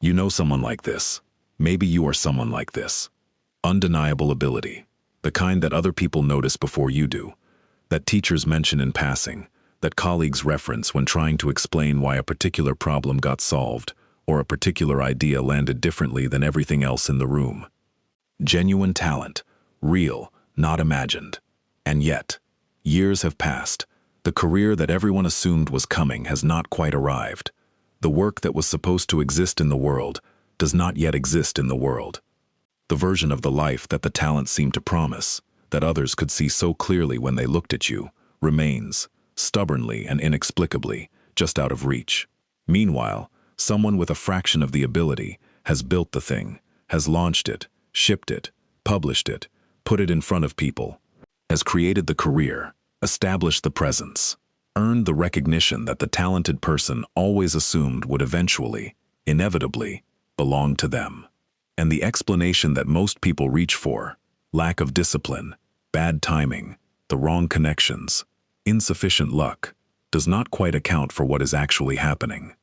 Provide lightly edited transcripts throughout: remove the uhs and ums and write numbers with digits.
You know someone like this. Maybe you are someone like this. Undeniable ability. The kind that other people notice before you do. That teachers mention in passing. That colleagues reference when trying to explain why a particular problem got solved or a particular idea landed differently than everything else in the room. Genuine talent. Real, not imagined. And yet, years have passed. The career that everyone assumed was coming has not quite arrived. The work that was supposed to exist in the world does not yet exist in the world. The version of the life that the talent seemed to promise, that others could see so clearly when they looked at you, remains, stubbornly and inexplicably, just out of reach. Meanwhile, someone with a fraction of the ability has built the thing, has launched it, shipped it, published it, put it in front of people, has created the career, established the presence, earned the recognition that the talented person always assumed would eventually, inevitably, belong to them. And the explanation that most people reach for, lack of discipline, bad timing, the wrong connections, insufficient luck, does not quite account for what is actually happening.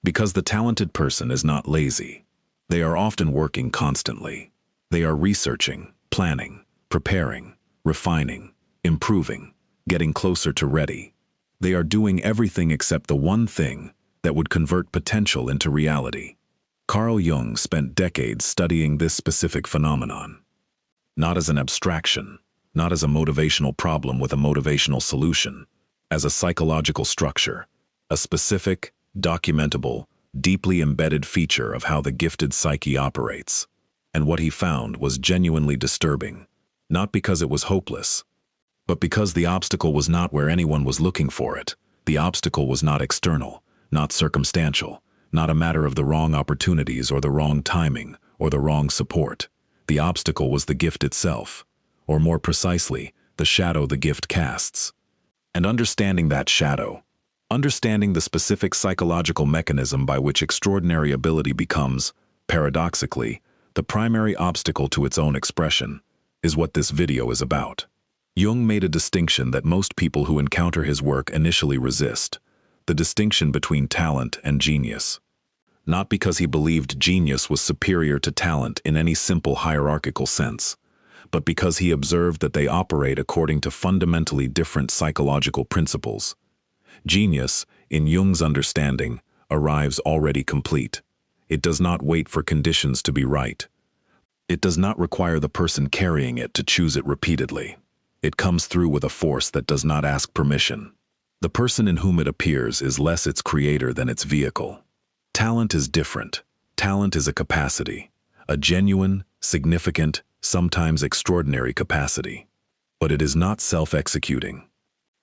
Because the talented person is not lazy. They are often working constantly. They are researching, planning, preparing, refining, improving, getting closer to ready. They are doing everything except the one thing that would convert potential into reality. Carl Jung spent decades studying this specific phenomenon. Not as an abstraction, not as a motivational problem with a motivational solution, as a psychological structure, a specific, documentable, deeply embedded feature of how the gifted psyche operates. And what he found was genuinely disturbing, not because it was hopeless, but because the obstacle was not where anyone was looking for it. The obstacle was not external, not circumstantial, not a matter of the wrong opportunities or the wrong timing or the wrong support. The obstacle was the gift itself, or more precisely, the shadow the gift casts. And understanding that shadow, understanding the specific psychological mechanism by which extraordinary ability becomes, paradoxically, the primary obstacle to its own expression, is what this video is about. Jung made a distinction that most people who encounter his work initially resist, the distinction between talent and genius. Not because he believed genius was superior to talent in any simple hierarchical sense, but because he observed that they operate according to fundamentally different psychological principles. Genius, in Jung's understanding, arrives already complete. It does not wait for conditions to be right. It does not require the person carrying it to choose it repeatedly. It comes through with a force that does not ask permission. The person in whom it appears is less its creator than its vehicle. Talent is different. Talent is a capacity, a genuine, significant, sometimes extraordinary capacity. But it is not self-executing.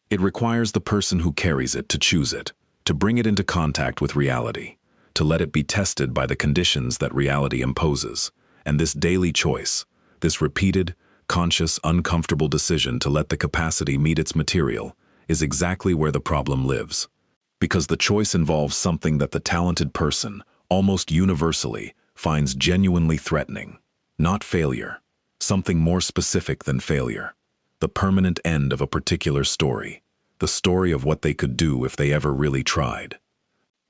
It requires the person who carries it to choose it, to bring it into contact with reality, to let it be tested by the conditions that reality imposes. And this daily choice, this repeated, conscious, uncomfortable decision to let the capacity meet its material, is exactly where the problem lives. Because the choice involves something that the talented person, almost universally, finds genuinely threatening. Not failure, something more specific than failure. The permanent end of a particular story, the story of what they could do if they ever really tried.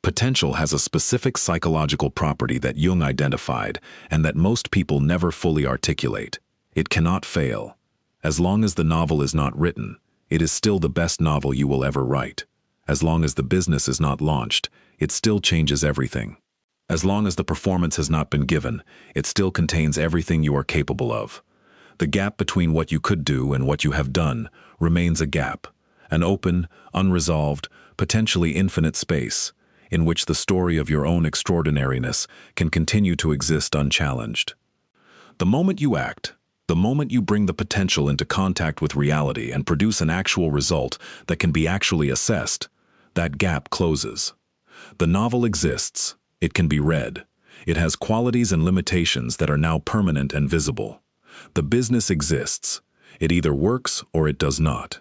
Potential has a specific psychological property that Jung identified and that most people never fully articulate. It cannot fail. As long as the novel is not written, it is still the best novel you will ever write. As long as the business is not launched, it still changes everything. As long as the performance has not been given, it still contains everything you are capable of. The gap between what you could do and what you have done remains a gap, an open, unresolved, potentially infinite space, in which the story of your own extraordinariness can continue to exist unchallenged. The moment you act, the moment you bring the potential into contact with reality and produce an actual result that can be actually assessed, that gap closes. The novel exists. It can be read. It has qualities and limitations that are now permanent and visible. The business exists. It either works or it does not.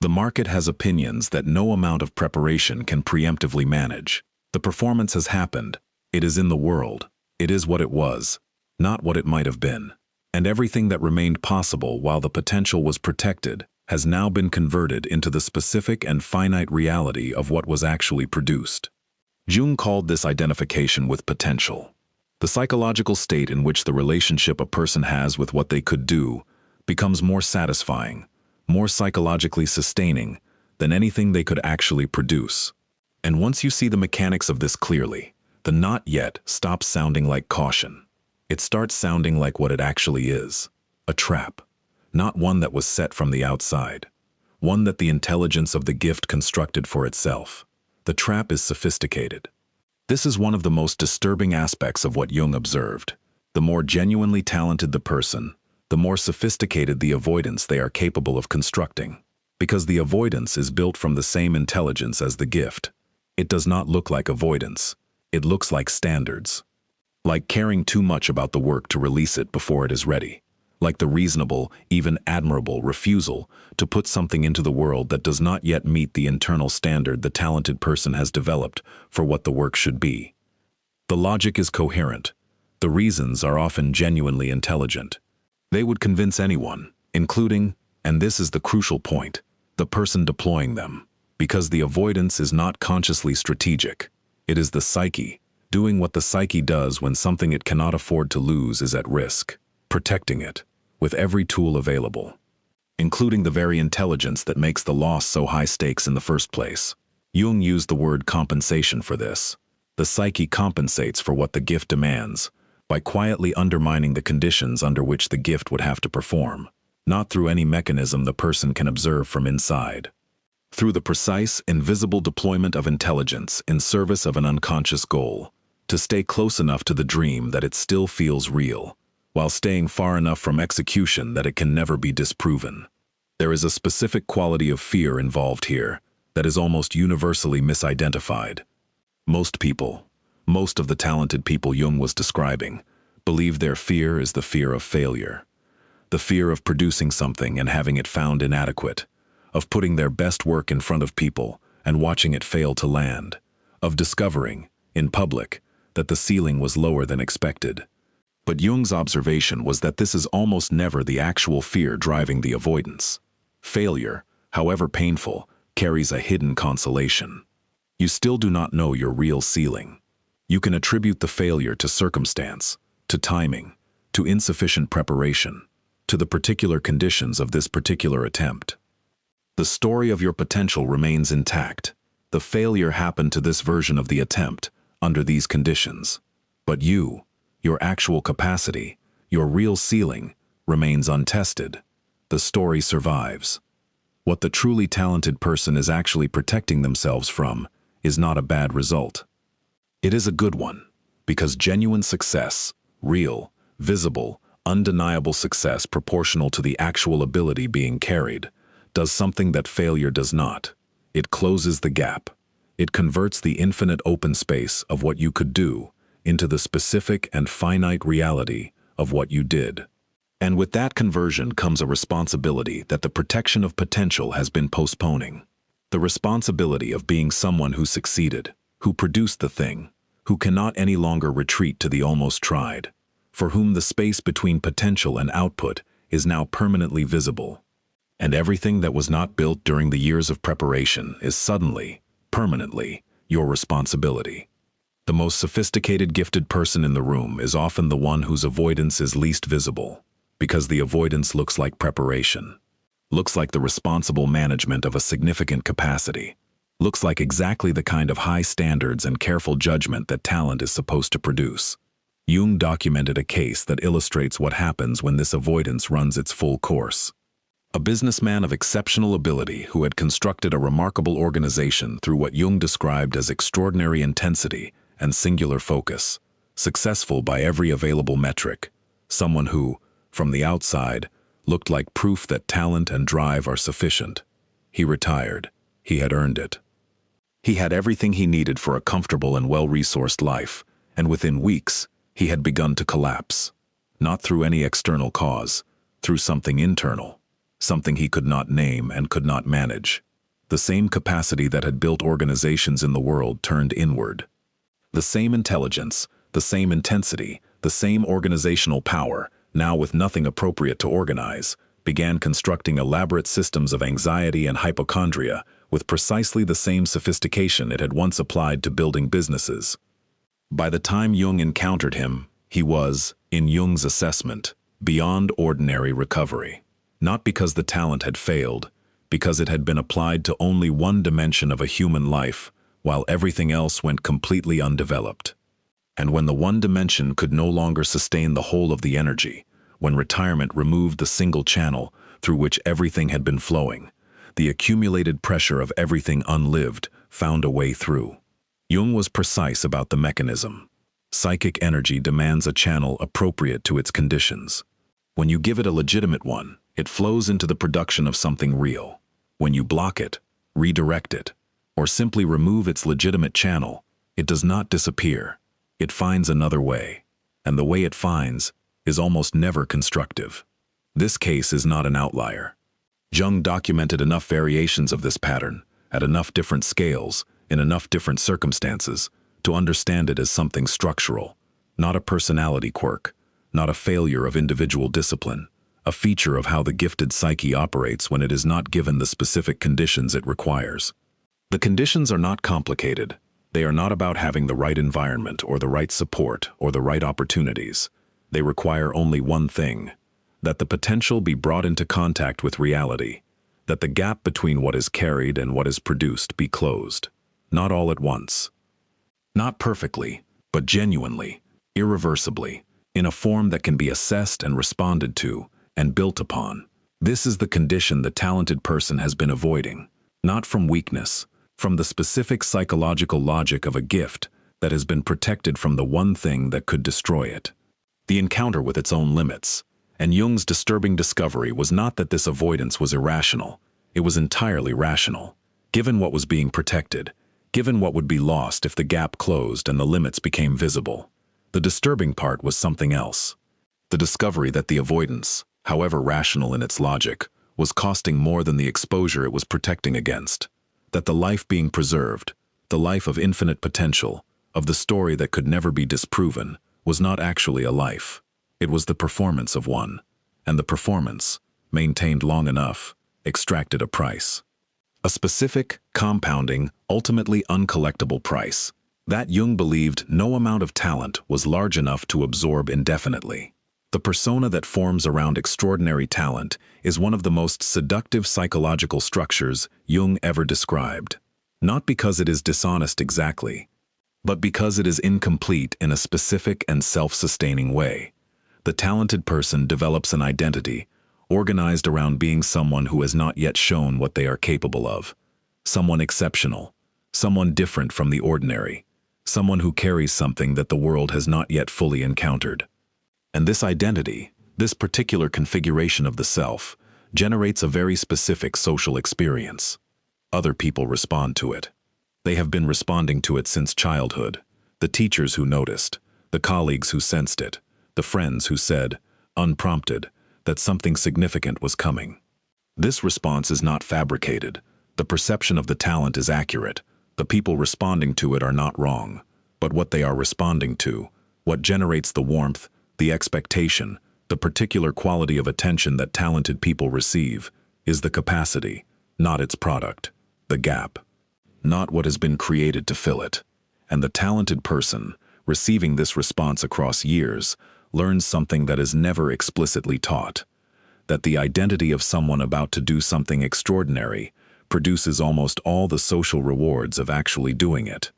The market has opinions that no amount of preparation can preemptively manage. The performance has happened. It is in the world. It is what it was, not what it might have been. And everything that remained possible while the potential was protected has now been converted into the specific and finite reality of what was actually produced. Jung called this identification with potential, the psychological state in which the relationship a person has with what they could do becomes more satisfying, more psychologically sustaining than anything they could actually produce. And once you see the mechanics of this clearly, the not yet stops sounding like caution. It starts sounding like what it actually is, a trap, not one that was set from the outside, one that the intelligence of the gift constructed for itself. The trap is sophisticated. This is one of the most disturbing aspects of what Jung observed. The more genuinely talented the person, the more sophisticated the avoidance they are capable of constructing. Because the avoidance is built from the same intelligence as the gift. It does not look like avoidance. It looks like standards. Like caring too much about the work to release it before it is ready. Like the reasonable, even admirable refusal to put something into the world that does not yet meet the internal standard the talented person has developed for what the work should be. The logic is coherent. The reasons are often genuinely intelligent. They would convince anyone, including, and this is the crucial point, the person deploying them, because the avoidance is not consciously strategic. It is the psyche, doing what the psyche does when something it cannot afford to lose is at risk, protecting it, with every tool available, including the very intelligence that makes the loss so high stakes in the first place. Jung used the word compensation for this. The psyche compensates for what the gift demands, by quietly undermining the conditions under which the gift would have to perform, not through any mechanism the person can observe from inside. Through the precise, invisible deployment of intelligence in service of an unconscious goal, to stay close enough to the dream that it still feels real, while staying far enough from execution that it can never be disproven. There is a specific quality of fear involved here that is almost universally misidentified. Most people, most of the talented people Jung was describing, believe their fear is the fear of failure. The fear of producing something and having it found inadequate, of putting their best work in front of people and watching it fail to land, of discovering, in public, that the ceiling was lower than expected. But Jung's observation was that this is almost never the actual fear driving the avoidance. Failure, however painful, carries a hidden consolation. You still do not know your real ceiling. You can attribute the failure to circumstance, to timing, to insufficient preparation, to the particular conditions of this particular attempt. The story of your potential remains intact. The failure happened to this version of the attempt, under these conditions. But you, your actual capacity, your real ceiling, remains untested. The story survives. What the truly talented person is actually protecting themselves from is not a bad result. It is a good one, because genuine success, real, visible, undeniable success proportional to the actual ability being carried, does something that failure does not. It closes the gap. It converts the infinite open space of what you could do into the specific and finite reality of what you did. And with that conversion comes a responsibility that the protection of potential has been postponing. The responsibility of being someone who succeeded, who produced the thing, who cannot any longer retreat to the almost tried, for whom the space between potential and output is now permanently visible. And everything that was not built during the years of preparation is suddenly, permanently, your responsibility. The most sophisticated gifted person in the room is often the one whose avoidance is least visible, because the avoidance looks like preparation, looks like the responsible management of a significant capacity, looks like exactly the kind of high standards and careful judgment that talent is supposed to produce. Jung documented a case that illustrates what happens when this avoidance runs its full course. A businessman of exceptional ability who had constructed a remarkable organization through what Jung described as extraordinary intensity and singular focus, successful by every available metric, someone who, from the outside, looked like proof that talent and drive are sufficient. He retired. He had earned it. He had everything he needed for a comfortable and well-resourced life, and within weeks, he had begun to collapse. Not through any external cause, through something internal, something he could not name and could not manage. The same capacity that had built organizations in the world turned inward. The same intelligence, the same intensity, the same organizational power, now with nothing appropriate to organize, began constructing elaborate systems of anxiety and hypochondria with precisely the same sophistication it had once applied to building businesses. By the time Jung encountered him, he was, in Jung's assessment, beyond ordinary recovery. Not because the talent had failed, because it had been applied to only one dimension of a human life, while everything else went completely undeveloped. And when the one dimension could no longer sustain the whole of the energy, when retirement removed the single channel through which everything had been flowing, the accumulated pressure of everything unlived found a way through. Jung was precise about the mechanism. Psychic energy demands a channel appropriate to its conditions. When you give it a legitimate one, it flows into the production of something real. When you block it, redirect it, or simply remove its legitimate channel, it does not disappear. It finds another way, and the way it finds is almost never constructive. This case is not an outlier. Jung documented enough variations of this pattern, at enough different scales, in enough different circumstances, to understand it as something structural, not a personality quirk, not a failure of individual discipline, a feature of how the gifted psyche operates when it is not given the specific conditions it requires. The conditions are not complicated. They are not about having the right environment or the right support or the right opportunities. They require only one thing: that the potential be brought into contact with reality, that the gap between what is carried and what is produced be closed. Not all at once. Not perfectly, but genuinely, irreversibly, in a form that can be assessed and responded to and built upon. This is the condition the talented person has been avoiding, not from weakness, from the specific psychological logic of a gift that has been protected from the one thing that could destroy it. The encounter with its own limits. And Jung's disturbing discovery was not that this avoidance was irrational. It was entirely rational, given what was being protected, given what would be lost if the gap closed and the limits became visible. The disturbing part was something else. The discovery that the avoidance, however rational in its logic, was costing more than the exposure it was protecting against. That the life being preserved, the life of infinite potential, of the story that could never be disproven, was not actually a life. It was the performance of one, and the performance, maintained long enough, extracted a price. A specific, compounding, ultimately uncollectible price. That Jung believed no amount of talent was large enough to absorb indefinitely. The persona that forms around extraordinary talent is one of the most seductive psychological structures Jung ever described. Not because it is dishonest exactly, but because it is incomplete in a specific and self-sustaining way. The talented person develops an identity, organized around being someone who has not yet shown what they are capable of. Someone exceptional, someone different from the ordinary, someone who carries something that the world has not yet fully encountered. And this identity, this particular configuration of the self, generates a very specific social experience. Other people respond to it. They have been responding to it since childhood. The teachers who noticed, the colleagues who sensed it, the friends who said, unprompted, that something significant was coming. This response is not fabricated. The perception of the talent is accurate. The people responding to it are not wrong. But what they are responding to, what generates the warmth, the expectation, the particular quality of attention that talented people receive, is the capacity, not its product, the gap, not what has been created to fill it. And the talented person, receiving this response across years, learns something that is never explicitly taught, that the identity of someone about to do something extraordinary produces almost all the social rewards of actually doing it,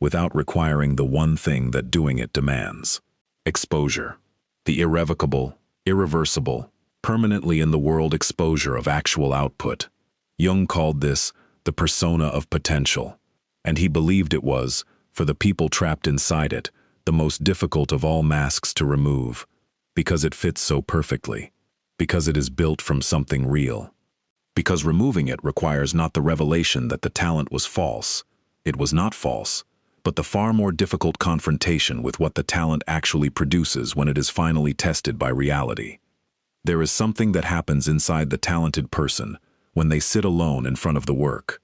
without requiring the one thing that doing it demands: exposure. The irrevocable, irreversible, permanently in the world exposure of actual output. Jung called this the persona of potential, and he believed it was, for the people trapped inside it, the most difficult of all masks to remove, because it fits so perfectly, because it is built from something real, because removing it requires not the revelation that the talent was false, it was not false, but the far more difficult confrontation with what the talent actually produces when it is finally tested by reality. There is something that happens inside the talented person when they sit alone in front of the work,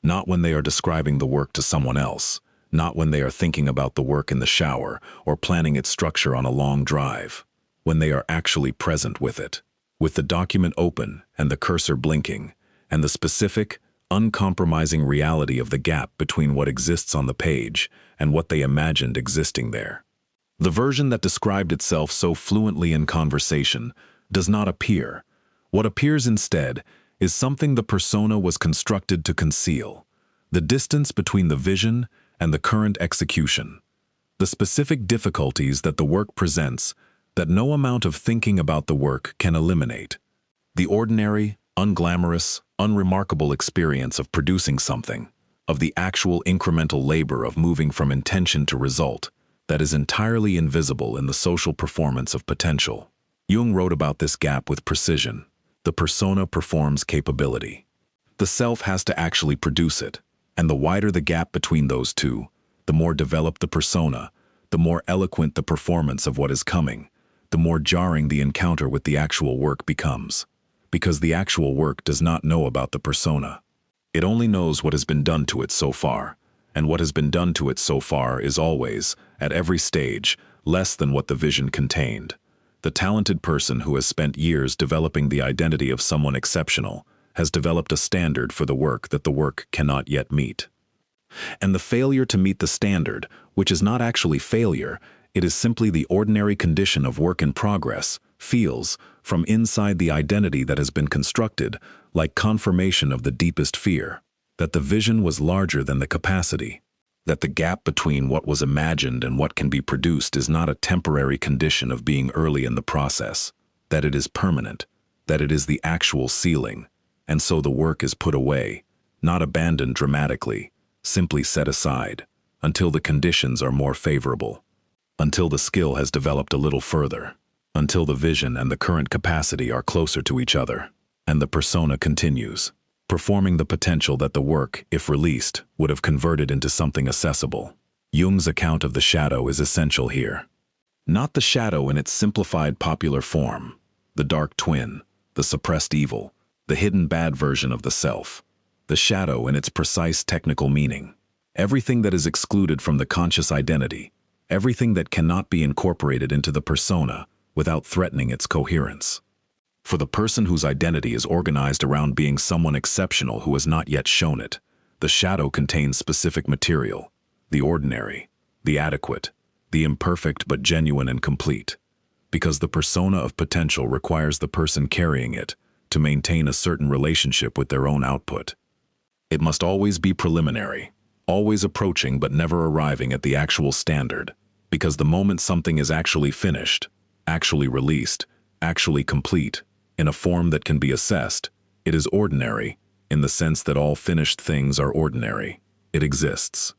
not when they are describing the work to someone else, not when they are thinking about the work in the shower or planning its structure on a long drive, when they are actually present with it, with the document open and the cursor blinking, and the specific, uncompromising reality of the gap between what exists on the page and what they imagined existing there. The version that described itself so fluently in conversation does not appear. What appears instead is something the persona was constructed to conceal: the distance between the vision and the current execution, the specific difficulties that the work presents that no amount of thinking about the work can eliminate. The ordinary, unglamorous, unremarkable experience of producing something, of the actual incremental labor of moving from intention to result, that is entirely invisible in the social performance of potential. Jung wrote about this gap with precision. The persona performs capability. The self has to actually produce it, and the wider the gap between those two, the more developed the persona, the more eloquent the performance of what is coming, the more jarring the encounter with the actual work becomes, because the actual work does not know about the persona. It only knows what has been done to it so far, and what has been done to it so far is always, at every stage, less than what the vision contained. The talented person who has spent years developing the identity of someone exceptional has developed a standard for the work that the work cannot yet meet. And the failure to meet the standard, which is not actually failure, it is simply the ordinary condition of work in progress, feels, from inside the identity that has been constructed, like confirmation of the deepest fear, that the vision was larger than the capacity, that the gap between what was imagined and what can be produced is not a temporary condition of being early in the process, that it is permanent, that it is the actual ceiling, and so the work is put away, not abandoned dramatically, simply set aside, until the conditions are more favorable, until the skill has developed a little further, until the vision and the current capacity are closer to each other, and the persona continues, performing the potential that the work, if released, would have converted into something accessible. Jung's account of the shadow is essential here. Not the shadow in its simplified popular form, the dark twin, the suppressed evil, the hidden bad version of the self. The shadow in its precise technical meaning. Everything that is excluded from the conscious identity, everything that cannot be incorporated into the persona without threatening its coherence. For the person whose identity is organized around being someone exceptional who has not yet shown it, the shadow contains specific material, the ordinary, the adequate, the imperfect but genuine and complete, because the persona of potential requires the person carrying it to maintain a certain relationship with their own output. It must always be preliminary, always approaching but never arriving at the actual standard, because the moment something is actually finished, actually released, actually complete, in a form that can be assessed, it is ordinary, in the sense that all finished things are ordinary. It exists.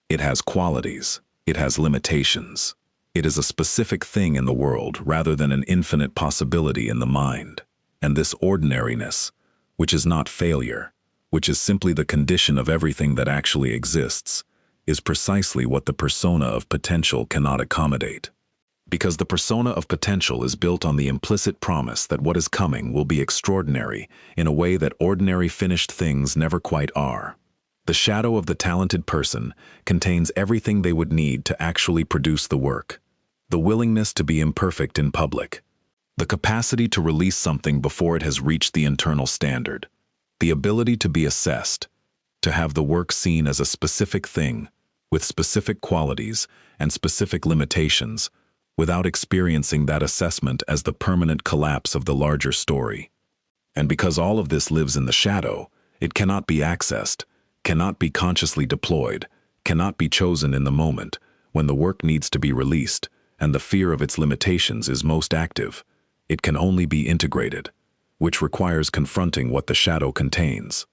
It has qualities. It has limitations. It is a specific thing in the world rather than an infinite possibility in the mind. And this ordinariness, which is not failure, which is simply the condition of everything that actually exists, is precisely what the persona of potential cannot accommodate. Because the persona of potential is built on the implicit promise that what is coming will be extraordinary in a way that ordinary finished things never quite are. The shadow of the talented person contains everything they would need to actually produce the work: the willingness to be imperfect in public, the capacity to release something before it has reached the internal standard, the ability to be assessed, to have the work seen as a specific thing, with specific qualities and specific limitations, without experiencing that assessment as the permanent collapse of the larger story. And because all of this lives in the shadow, it cannot be accessed, cannot be consciously deployed, cannot be chosen in the moment, when the work needs to be released, and the fear of its limitations is most active. It can only be integrated, which requires confronting what the shadow contains,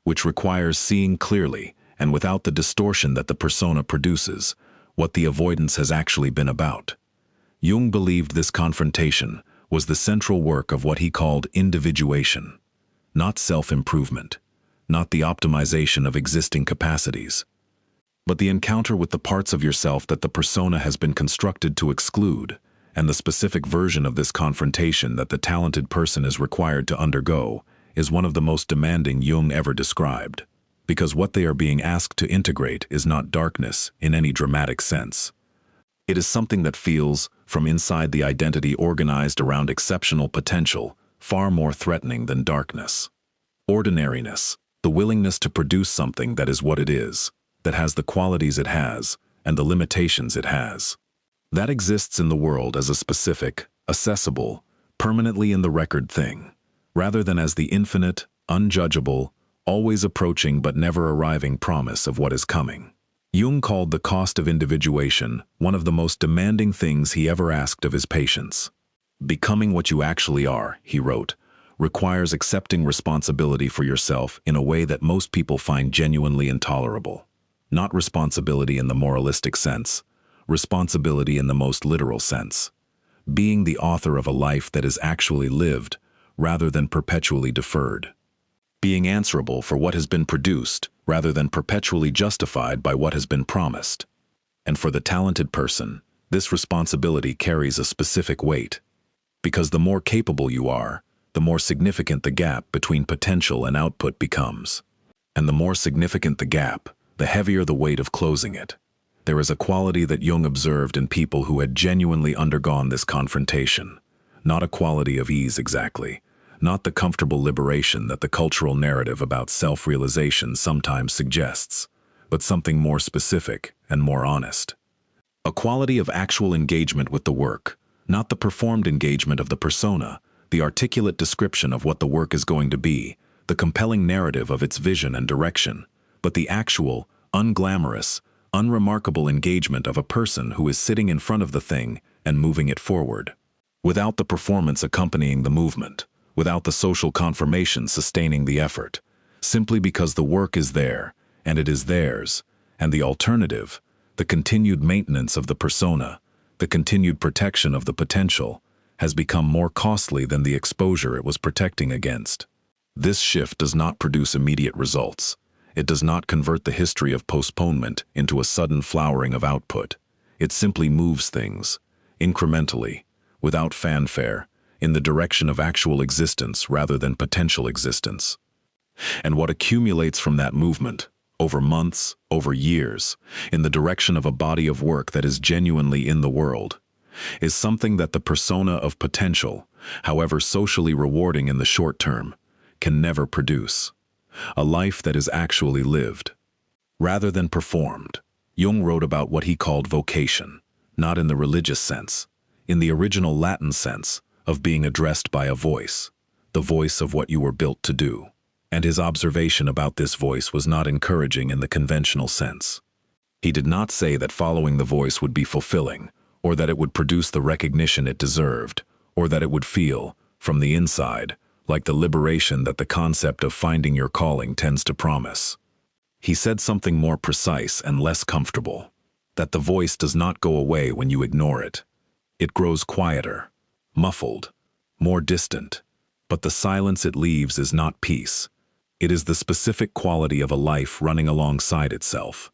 which requires seeing clearly, and without the distortion that the persona produces, what the avoidance has actually been about. Jung believed this confrontation was the central work of what he called individuation, not self-improvement, not the optimization of existing capacities, but the encounter with the parts of yourself that the persona has been constructed to exclude, and the specific version of this confrontation that the talented person is required to undergo is one of the most demanding Jung ever described, because what they are being asked to integrate is not darkness in any dramatic sense. It is something that feels, from inside the identity organized around exceptional potential, far more threatening than darkness. Ordinariness. the willingness to produce something that is what it is, that has the qualities it has, and the limitations it has. That exists in the world as a specific, accessible, permanently in the record thing, rather than as the infinite, unjudgeable, always approaching but never arriving promise of what is coming. Jung called the cost of individuation one of the most demanding things he ever asked of his patients. Becoming what you actually are, he wrote, requires accepting responsibility for yourself in a way that most people find genuinely intolerable. Not responsibility in the moralistic sense, responsibility in the most literal sense. Being the author of a life that is actually lived, rather than perpetually deferred. Being answerable for what has been produced, rather than perpetually justified by what has been promised. And for the talented person, this responsibility carries a specific weight. Because the more capable you are, the more significant the gap between potential and output becomes. And the more significant the gap, the heavier the weight of closing it. There is a quality that Jung observed in people who had genuinely undergone this confrontation. Not a quality of ease exactly, not the comfortable liberation that the cultural narrative about self-realization sometimes suggests, but something more specific and more honest. A quality of actual engagement with the work, not the performed engagement of the persona, the articulate description of what the work is going to be, the compelling narrative of its vision and direction, but the actual, unglamorous, unremarkable engagement of a person who is sitting in front of the thing and moving it forward. Without the performance accompanying the movement, without the social confirmation sustaining the effort, simply because the work is there, and it is theirs, and the alternative, the continued maintenance of the persona, the continued protection of the potential, has become more costly than the exposure it was protecting against. This shift does not produce immediate results. It does not convert the history of postponement into a sudden flowering of output. It simply moves things, incrementally, without fanfare, in the direction of actual existence rather than potential existence. And what accumulates from that movement, over months, over years, in the direction of a body of work that is genuinely in the world, is something that the persona of potential, however socially rewarding in the short term, can never produce. A life that is actually lived, rather than performed. Jung wrote about what he called vocation, not in the religious sense, in the original Latin sense of being addressed by a voice, the voice of what you were built to do. And his observation about this voice was not encouraging in the conventional sense. He did not say that following the voice would be fulfilling, or that it would produce the recognition it deserved, or that it would feel, from the inside, like the liberation that the concept of finding your calling tends to promise. He said something more precise and less comfortable, that the voice does not go away when you ignore it. It grows quieter, muffled, more distant, but the silence it leaves is not peace. It is the specific quality of a life running alongside itself.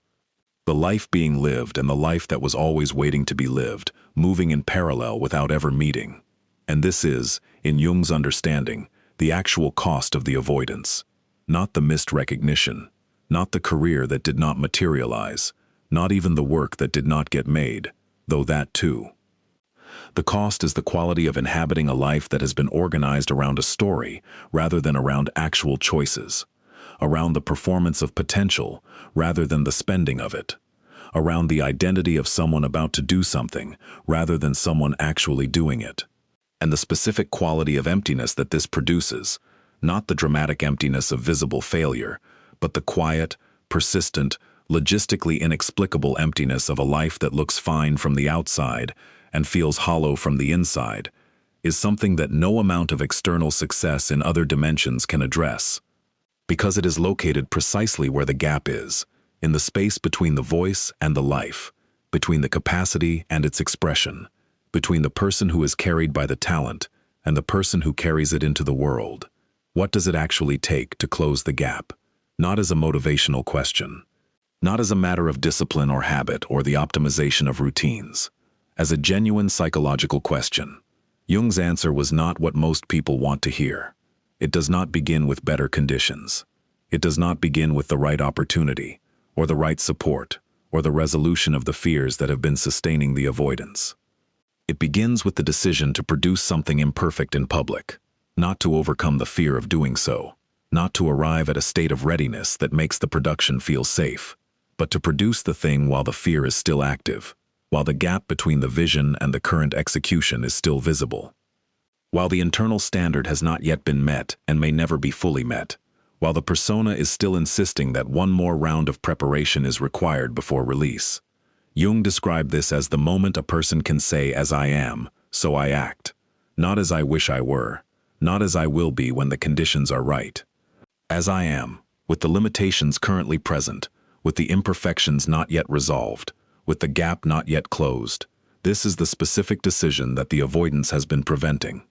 The life being lived and the life that was always waiting to be lived, moving in parallel without ever meeting. And this is, in Jung's understanding, the actual cost of the avoidance, not the missed recognition, not the career that did not materialize, not even the work that did not get made, though that too. The cost is the quality of inhabiting a life that has been organized around a story rather than around actual choices, around the performance of potential rather than the spending of it, around the identity of someone about to do something rather than someone actually doing it, and the specific quality of emptiness that this produces, not the dramatic emptiness of visible failure, but the quiet, persistent, logistically inexplicable emptiness of a life that looks fine from the outside and feels hollow from the inside, is something that no amount of external success in other dimensions can address, because it is located precisely where the gap is, in the space between the voice and the life, between the capacity and its expression, between the person who is carried by the talent and the person who carries it into the world. What does it actually take to close the gap? Not as a motivational question, not as a matter of discipline or habit or the optimization of routines, as a genuine psychological question. Jung's answer was not what most people want to hear. It does not begin with better conditions. It does not begin with the right opportunity, or the right support, or the resolution of the fears that have been sustaining the avoidance. It begins with the decision to produce something imperfect in public, not to overcome the fear of doing so, not to arrive at a state of readiness that makes the production feel safe, but to produce the thing while the fear is still active, while the gap between the vision and the current execution is still visible. While the internal standard has not yet been met and may never be fully met, while the persona is still insisting that one more round of preparation is required before release. Jung described this as the moment a person can say, "As I am, so I act," not as I wish I were, not as I will be when the conditions are right. As I am, with the limitations currently present, with the imperfections not yet resolved, with the gap not yet closed. This is the specific decision that the avoidance has been preventing.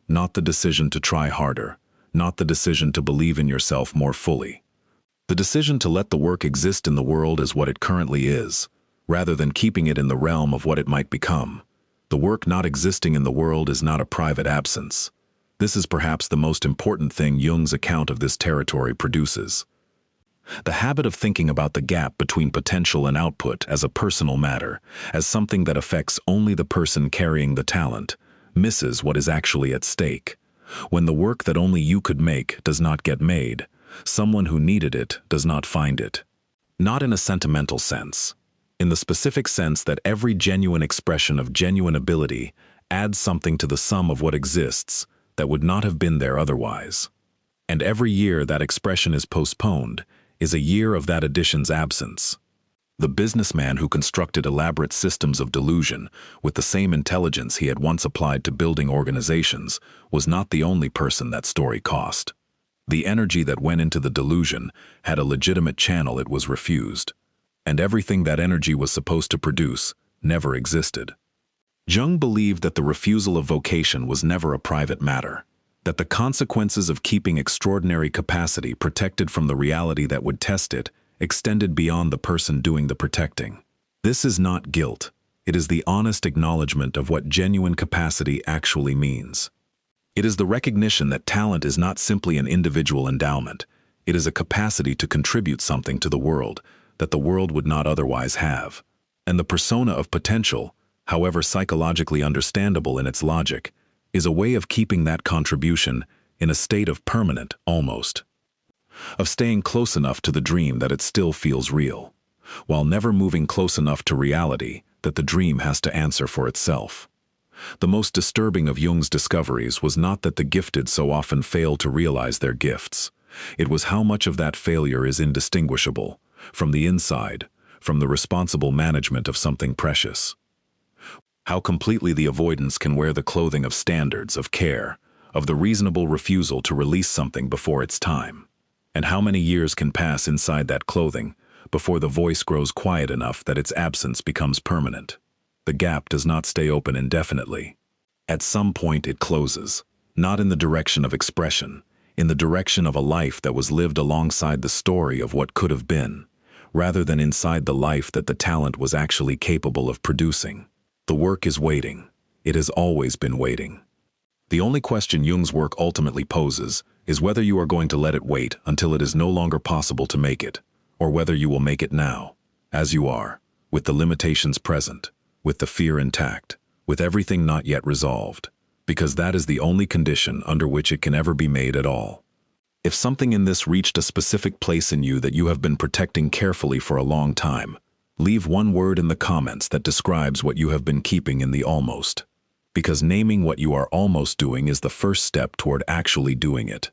Not the decision to try harder, not the decision to believe in yourself more fully. The decision to let the work exist in the world as what it currently is, rather than keeping it in the realm of what it might become. The work not existing in the world is not a private absence. This is perhaps the most important thing Jung's account of this territory produces. The habit of thinking about the gap between potential and output as a personal matter, as something that affects only the person carrying the talent, misses what is actually at stake. When the work that only you could make does not get made, someone who needed it does not find it. Not in a sentimental sense. In the specific sense that every genuine expression of genuine ability adds something to the sum of what exists that would not have been there otherwise. And every year that expression is postponed is a year of that addition's absence. The businessman who constructed elaborate systems of delusion with the same intelligence he had once applied to building organizations was not the only person that story cost. The energy that went into the delusion had a legitimate channel. It was refused. And everything that energy was supposed to produce never existed. Jung believed that the refusal of vocation was never a private matter, that the consequences of keeping extraordinary capacity protected from the reality that would test it extended beyond the person doing the protecting. This is not guilt. It is the honest acknowledgement of what genuine capacity actually means. It is the recognition that talent is not simply an individual endowment. It is a capacity to contribute something to the world that the world would not otherwise have. And the persona of potential, however psychologically understandable in its logic, is a way of keeping that contribution in a state of permanent, almost, of staying close enough to the dream that it still feels real, while never moving close enough to reality that the dream has to answer for itself. The most disturbing of Jung's discoveries was not that the gifted so often fail to realize their gifts. It was how much of that failure is indistinguishable, from the inside, from the responsible management of something precious. How completely the avoidance can wear the clothing of standards, of care, of the reasonable refusal to release something before its time. And how many years can pass inside that clothing before the voice grows quiet enough that its absence becomes permanent. The gap does not stay open indefinitely. At some point it closes, not in the direction of expression, in the direction of a life that was lived alongside the story of what could have been, rather than inside the life that the talent was actually capable of producing. The work is waiting. It has always been waiting. The only question Jung's work ultimately poses is whether you are going to let it wait until it is no longer possible to make it, or whether you will make it now, as you are, with the limitations present, with the fear intact, with everything not yet resolved, because that is the only condition under which it can ever be made at all. If something in this reached a specific place in you that you have been protecting carefully for a long time, leave one word in the comments that describes what you have been keeping in the almost. Because naming what you are almost doing is the first step toward actually doing it.